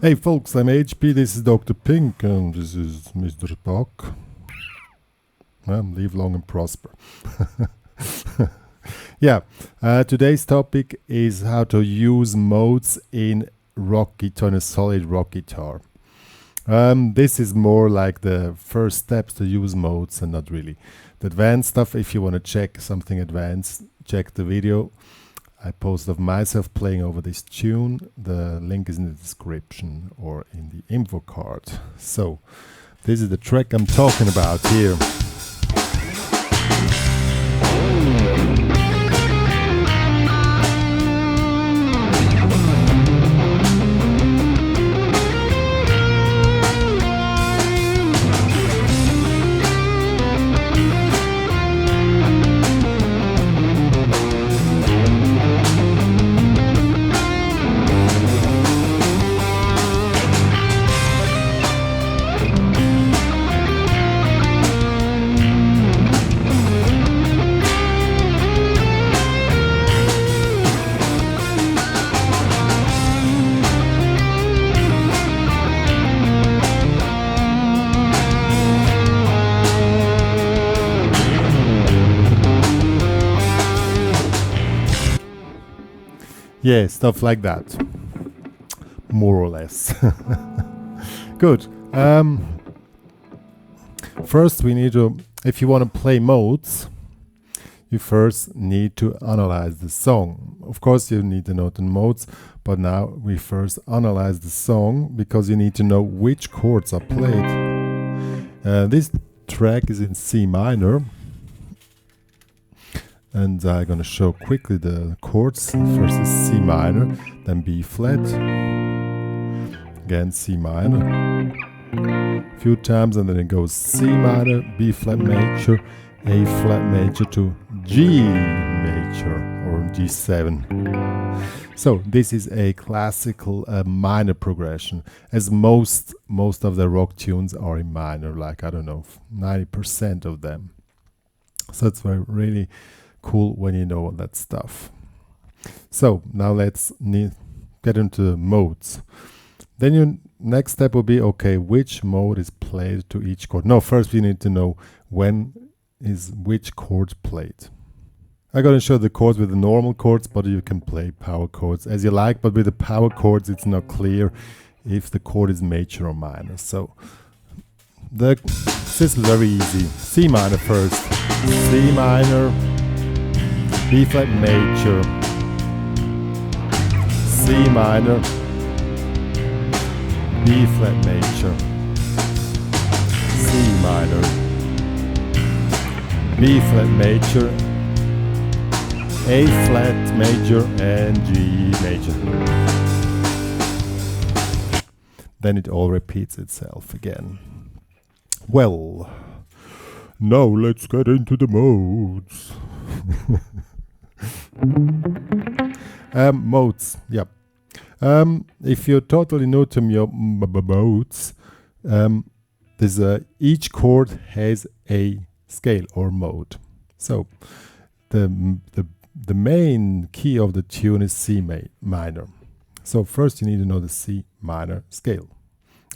Hey folks, I'm HP, this is Dr. Pink, and this is Mr. Buck. Live long and prosper. Yeah, today's topic is how to use modes in rock guitar, in a solid rock guitar. This is more like the first steps to use modes and not really the advanced stuff. If you want to check something advanced, check the video I posted of myself playing over this tune. The link is in the description or in the info card. So this is the track I'm talking about here. Yeah, stuff like that, more or less. Good. First we need to, if you want to play modes, you first need to analyze the song. Of course you need to know the modes, but now we first analyze the song because you need to know which chords are played. This track is in C minor. And I'm going to show quickly the chords. First is C minor, then B flat, again C minor, a few times, and then it goes C minor, B flat major, A flat major to G major or G7. So this is a classical minor progression, as most of the rock tunes are in minor, like I don't know, 90% of them. So it's really cool when you know that stuff. So now let's get into modes. Then your next step will be, okay, which mode is played to each chord. No, first we need to know when is which chord played. I'm going to show the chords with the normal chords, but you can play power chords as you like, but with the power chords it's not clear if the chord is major or minor. So this is very easy. C minor first. C minor, B flat major, C minor, B flat major, C minor, B flat major, A flat major, and G major. Then it all repeats itself again. Well, now let's get into the modes. Modes, yeah. If you're totally new to your modes, each chord has a scale or mode. So the main key of the tune is C minor. So first you need to know the C minor scale.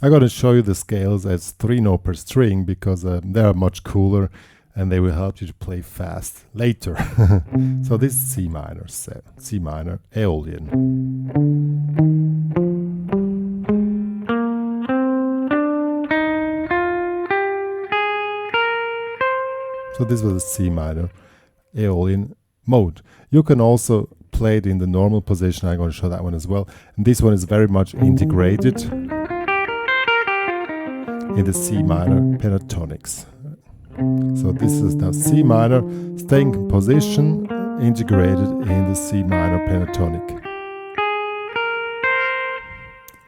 I'm going to show you the scales as 3 note per string because they are much cooler and they will help you to play fast later. So this is C minor, C minor, Aeolian. So this was a C minor, Aeolian mode. You can also play it in the normal position. I'm going to show that one as well. And this one is very much integrated in the C minor pentatonics. So this is now C minor, staying in position, integrated in the C minor pentatonic.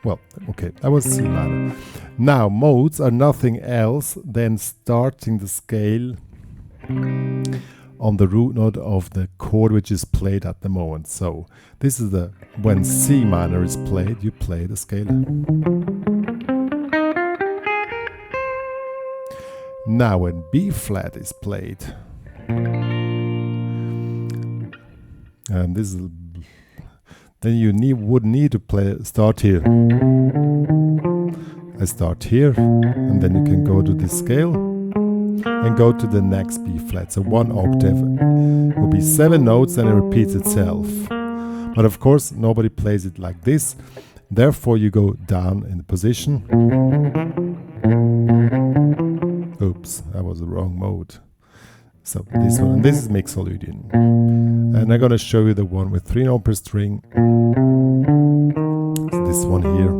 Well, okay, that was C minor. Now, modes are nothing else than starting the scale on the root note of the chord which is played at the moment. So this is when C minor is played, you play the scale. Now when B flat is played, and this is then you would need to start here. I start here, and then you can go to this scale and go to the next B flat. So one octave will be 7 notes, and it repeats itself. But of course, nobody plays it like this. Therefore, you go down in the position. Oops, that was the wrong mode. So this one, and this is Mixolydian. And I'm gonna show you the one with 3 notes per string. It's this one here.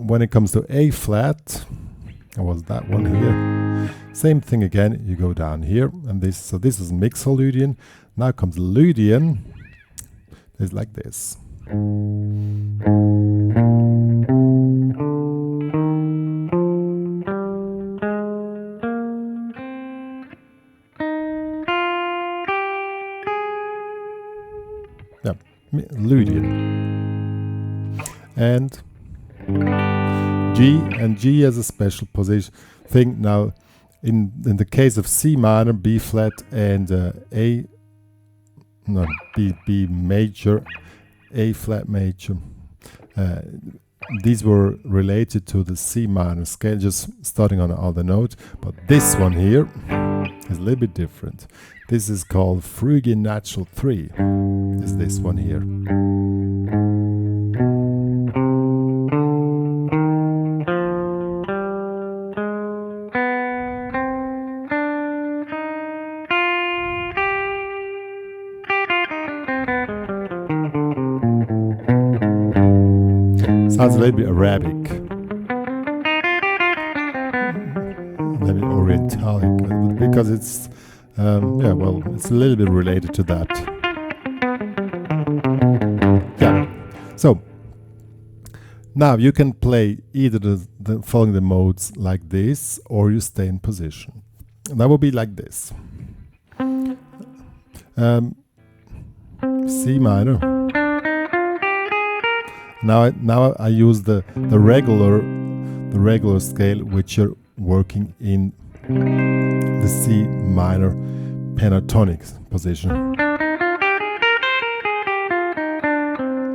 When it comes to A flat, it was that one here. Same thing again, you go down here, and this, so this is Mixolydian. Now comes Lydian. It's like this. Yeah, Lydian. And G has a special position thing. Now, in the case of C minor, B flat, and B major, A flat major, these were related to the C minor scale, just starting on another note. But this one here is a little bit different. This is called Phrygian natural 3. Is this one here. Sounds a little bit Arabic, maybe Orientalic, because it's, yeah, well, it's a little bit related to that. Yeah, so now you can play either following the modes like this, or you stay in position. And that will be like this. C minor. Now I use the regular scale, which you're working in the C minor pentatonic position.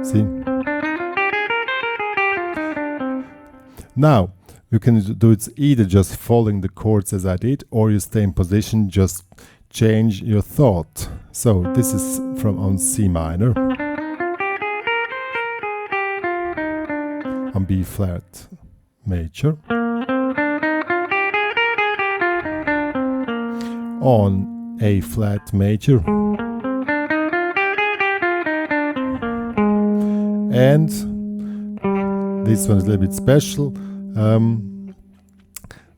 See? Now you can do it either just following the chords as I did, or you stay in position, just change your thought. So this is on C minor. On B flat major, on A flat major, and this one is a little bit special.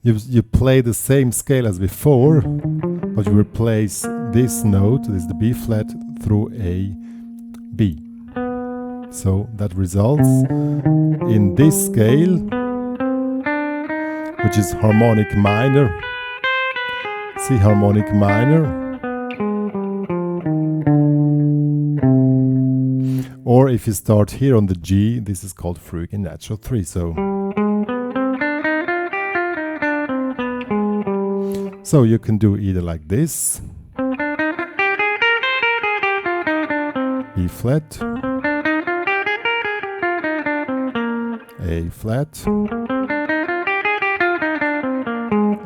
You play the same scale as before, but you replace this note, this is the B flat, through a B. So that results in this scale, which is harmonic minor, C harmonic minor, or if you start here on the G, this is called Phrygian natural 3. So you can do either like this, B flat, A flat,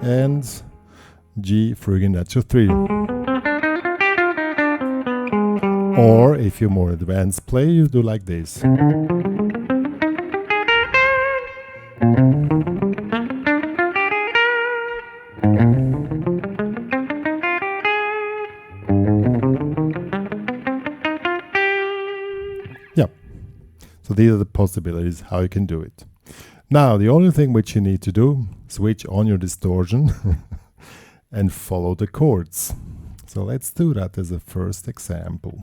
and G Phrygian natural 3. Or if you're more advanced player, you do like this. So these are the possibilities how you can do it. Now, the only thing which you need to do, switch on your distortion and follow the chords. So let's do that as a first example.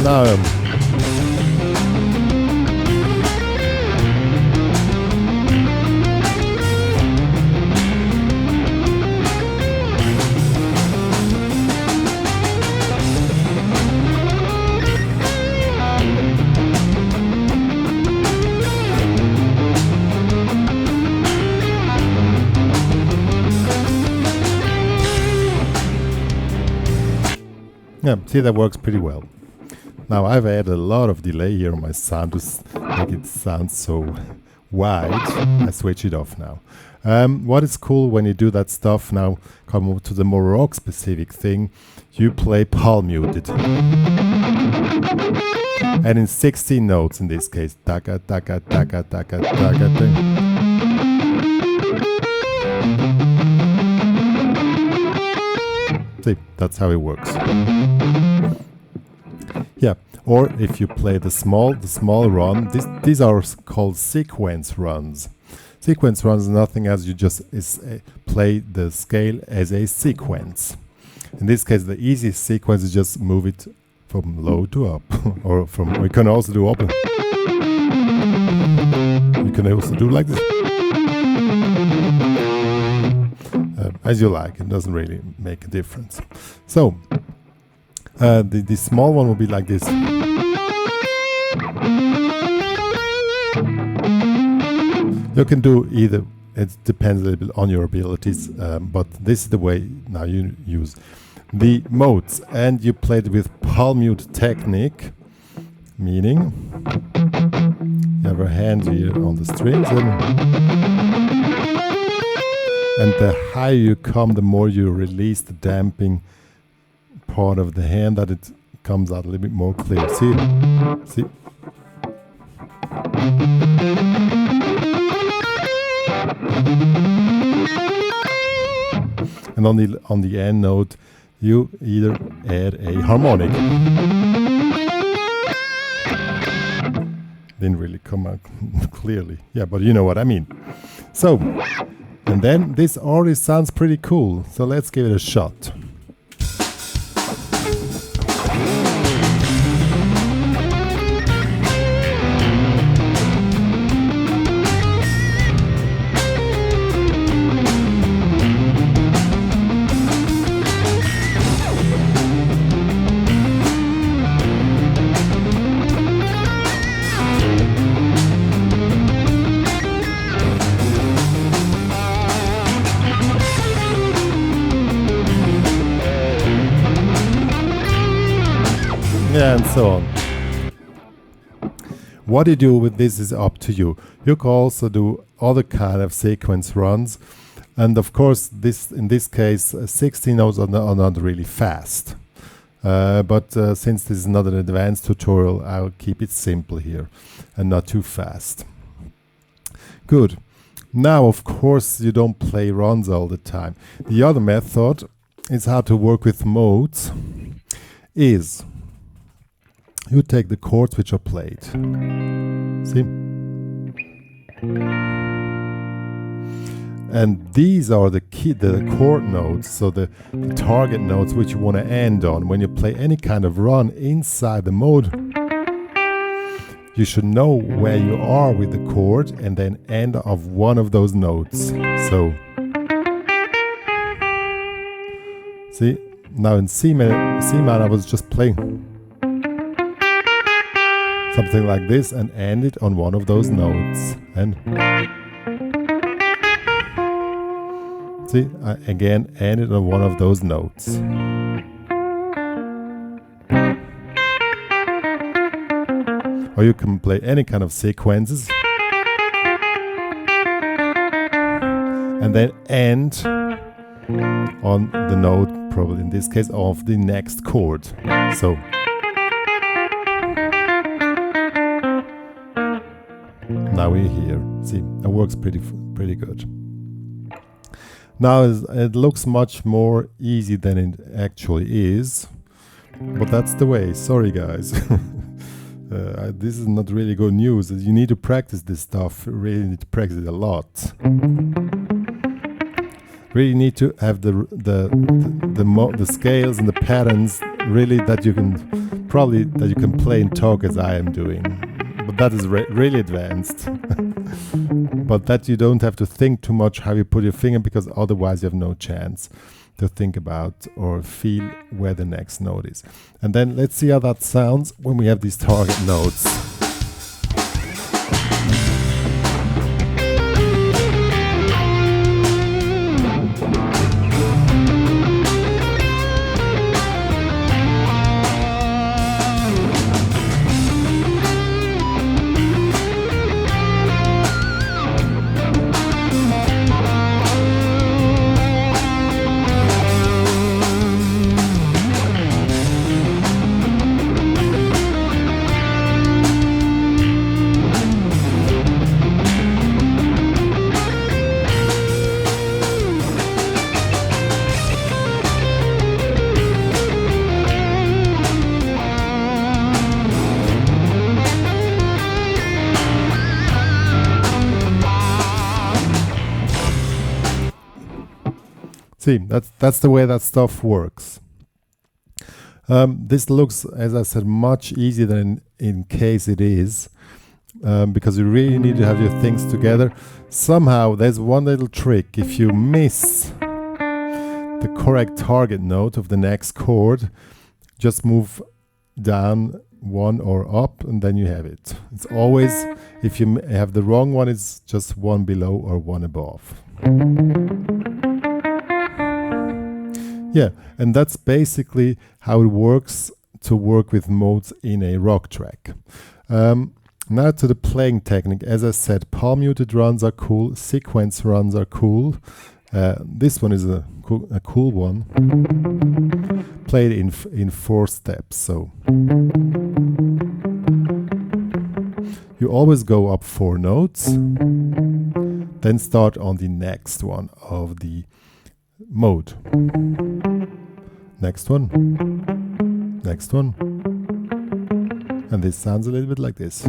Now yeah, see, that works pretty well. Now I've added a lot of delay here on my sound to make it sound so wide. I switch it off now. What is cool when you do that stuff, now come over to the more rock specific thing, you play palm muted. And in 16 notes in this case. Taka, taka, taka, taka, taka, taka. See, that's how it works. Yeah, or if you play the small run, these are called sequence runs. Sequence runs is nothing else, you just play the scale as a sequence. In this case, the easiest sequence is just move it from low to up, or we can also do up. You can also do like this. As you like, it doesn't really make a difference. So the small one will be like this. You can do either. It depends a little bit on your abilities, but this is the way now you use the modes, and you play it with palm mute technique, meaning you have a hand here on the strings, and the higher you come, the more you release the damping part of the hand, that it comes out a little bit more clear. See? And on the end note, you either add a harmonic. Didn't really come out clearly. Yeah, but you know what I mean. So, and then this already sounds pretty cool. So let's give it a shot. Yeah, and so on. What you do with this is up to you. You can also do other kind of sequence runs, and of course, in this case, 16 notes are not really fast. But since this is not an advanced tutorial, I'll keep it simple here and not too fast. Good. Now, of course, you don't play runs all the time. The other method is how to work with modes. Is you take the chords which are played. See? And these are the chord notes, so the target notes which you want to end on. When you play any kind of run inside the mode, you should know where you are with the chord and then end of one of those notes. So, see? Now in C minor I was just playing something like this and end it on one of those notes. And see, I again end it on one of those notes. Or you can play any kind of sequences and then end on the note, probably in this case, of the next chord. So now we're here. See, it works pretty good. Now it looks much more easy than it actually is, but that's the way. Sorry, guys. This is not really good news. You need to practice this stuff. You really need to practice it a lot. Really need to have the scales and the patterns really that you can probably that you can play and talk as I am doing, but that is really advanced. But that you don't have to think too much how you put your finger, because otherwise you have no chance to think about or feel where the next note is. And then let's see how that sounds when we have these target notes. See, that's the way that stuff works. This looks, as I said, much easier than in case it is, because you really need to have your things together. Somehow, there's one little trick. If you miss the correct target note of the next chord, just move down one or up, and then you have it. It's always, if you have the wrong one, it's just one below or one above. Yeah, and that's basically how it works to work with modes in a rock track. Now to the playing technique. As I said, palm muted runs are cool, sequence runs are cool. This one is a cool one. Played in 4 steps. So you always go up 4 notes, then start on the next one of the mode. Next one, next one, and this sounds a little bit like this.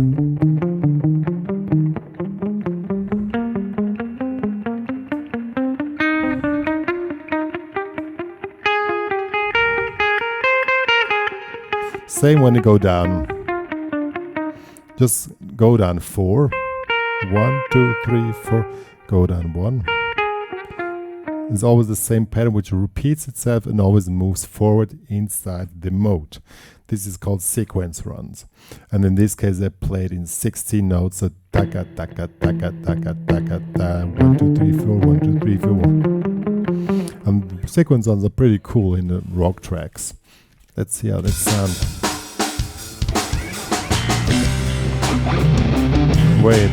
Same when you go down. Just go down 4. 1, 2, 3, 4. Go down 1. It's always the same pattern which repeats itself and always moves forward inside the mode. This is called sequence runs. And in this case, they're played in 16 notes. So taka, taka, taka, taka, taka, ta, 1, 2, 3, 4, 1, 2, 3, 4, 1. And sequence runs are pretty cool in the rock tracks. Let's see how that sounds. Wait.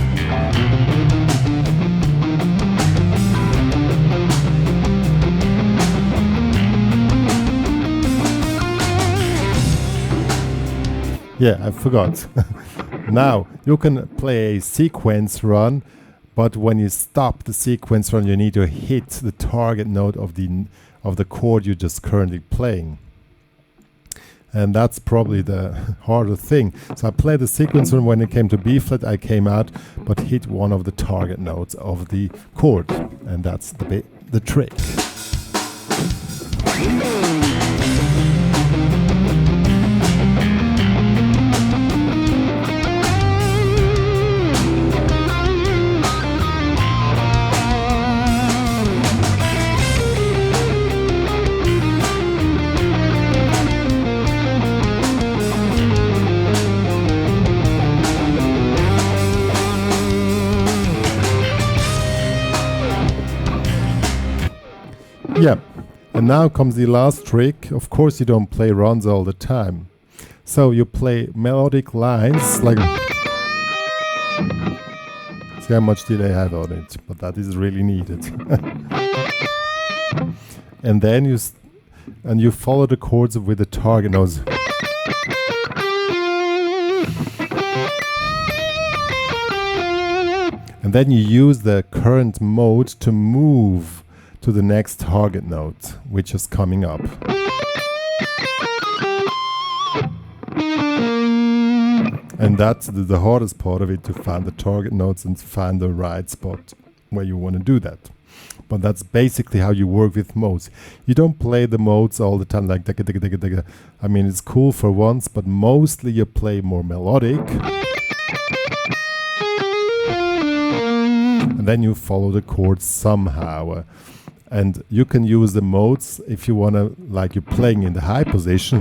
Yeah, I forgot. Now, you can play a sequence run, but when you stop the sequence run, you need to hit the target note of the chord you're just currently playing. And that's probably the harder thing. So I played the sequence run. When it came to B flat, I came out, but hit one of the target notes of the chord. And that's the trick. Yeah, and now comes the last trick. Of course, you don't play runs all the time. So you play melodic lines, like... See how much delay I have on it, but that is really needed. And then you follow the chords with the target notes. And then you use the current mode to move to the next target note, which is coming up. And that's the hardest part of it, to find the target notes and find the right spot where you want to do that. But that's basically how you work with modes. You don't play the modes all the time like digga, digga, digga, digga. I mean, it's cool for once, but mostly you play more melodic. And then you follow the chords somehow. And you can use the modes if you want to, like you're playing in the high position.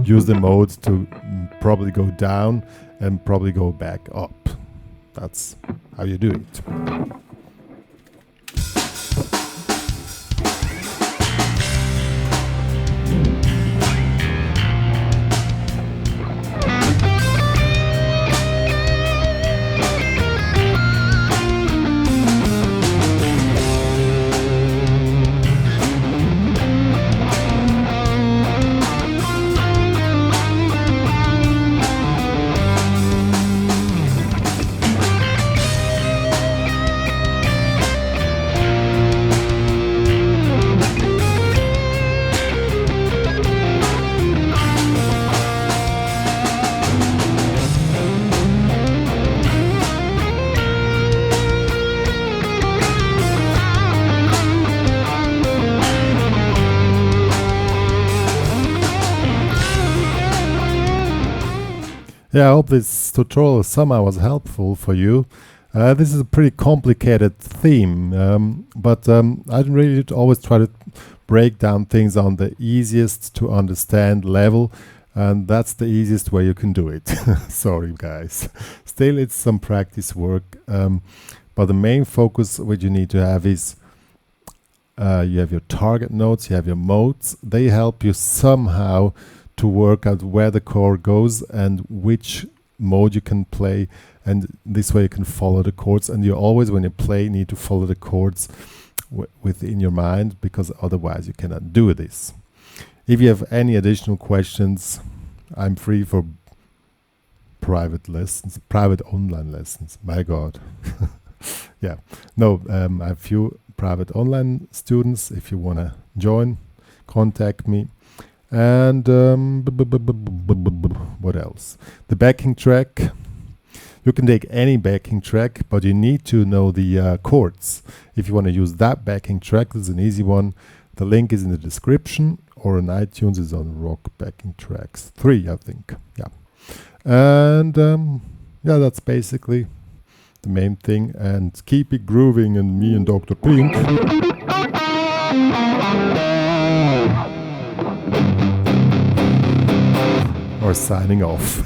Use the modes to probably go down and probably go back up. That's how you do it. Yeah, I hope this tutorial somehow was helpful for you. This is a pretty complicated theme, but I really always try to break down things on the easiest to understand level, and that's the easiest way you can do it. Sorry guys. Still, it's some practice work, but the main focus what you need to have is you have your target notes, you have your modes. They help you somehow to work out where the chord goes and which mode you can play, and this way you can follow the chords. And you always, when you play, need to follow the chords within your mind, because otherwise you cannot do this. If you have any additional questions, I'm free for private lessons, private online lessons. My God. Yeah, no, I have few private online students. If you want to join, contact me. And what else? The backing track. You can take any backing track, but you need to know the chords. If you want to use that backing track, this is an easy one. The link is in the description, or on iTunes is on Rock Backing Tracks 3, I think. Yeah. And yeah, that's basically the main thing. And keep it grooving, and me and Dr. Pink are signing off.